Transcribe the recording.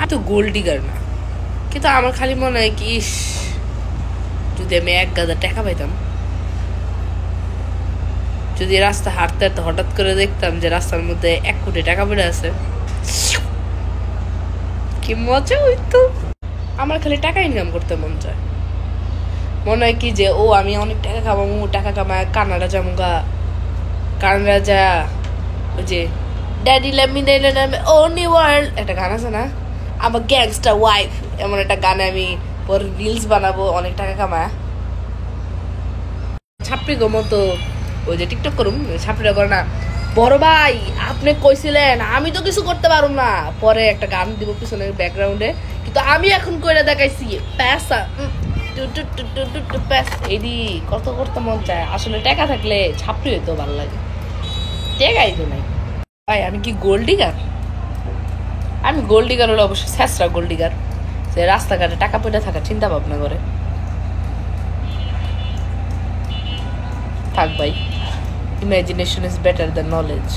তো gold digger না, কিন্তু আমার খালি মনে হয় কি যদি আমি 1,000 টাকা পাইতাম, যদি রাস্তা হাঁটতে হাঁটতে হঠাৎ করে দেখতাম যে রাস্তার মধ্যে 1 কোটি টাকা পড়ে আছে, কি মজা হইতো। আমার খালি টাকা ইনকাম করতে মন চায়। মনে হয় কি যে আমি অনেক টাকা কামাবো, টাকা কামায় কানাডা যাবো গা, কানাডা যা ওই যে daddy let me only world একটা গান আছে না, আমার গ্যাংস্টার ওয়াইফ, এমন একটা গানে আমি পরে রিলস বানাবো অনেক টাকা কামায়। ছাপড়ি গো মতো ওই যে টিকটক করুম, ছাপড়িটা করে না, বড় ভাই আপনি কইছিলেন আমি তো কিছু করতে পারুম না, পরে একটা গান দিব পিছনে ব্যাকগ্রাউন্ডে, কিন্তু আমি এখন কইরা দেখাইছি প্যাসা এডি কত করতে মন চায়। আসলে টাকা থাকলে ছাপড়ি হইতো ভালো লাগে, টাকাই তো নাই ভাই। আমি কি গোল্ড ডিগার? আমি গোল্ড ডিগার হলে অবশ্যই শেষরা গোল্ড ডিগার, যে রাস্তাঘাটে টাকা পয়সা থাকার চিন্তা ভাবনা করে। থাক ভাই, imagination is better than knowledge.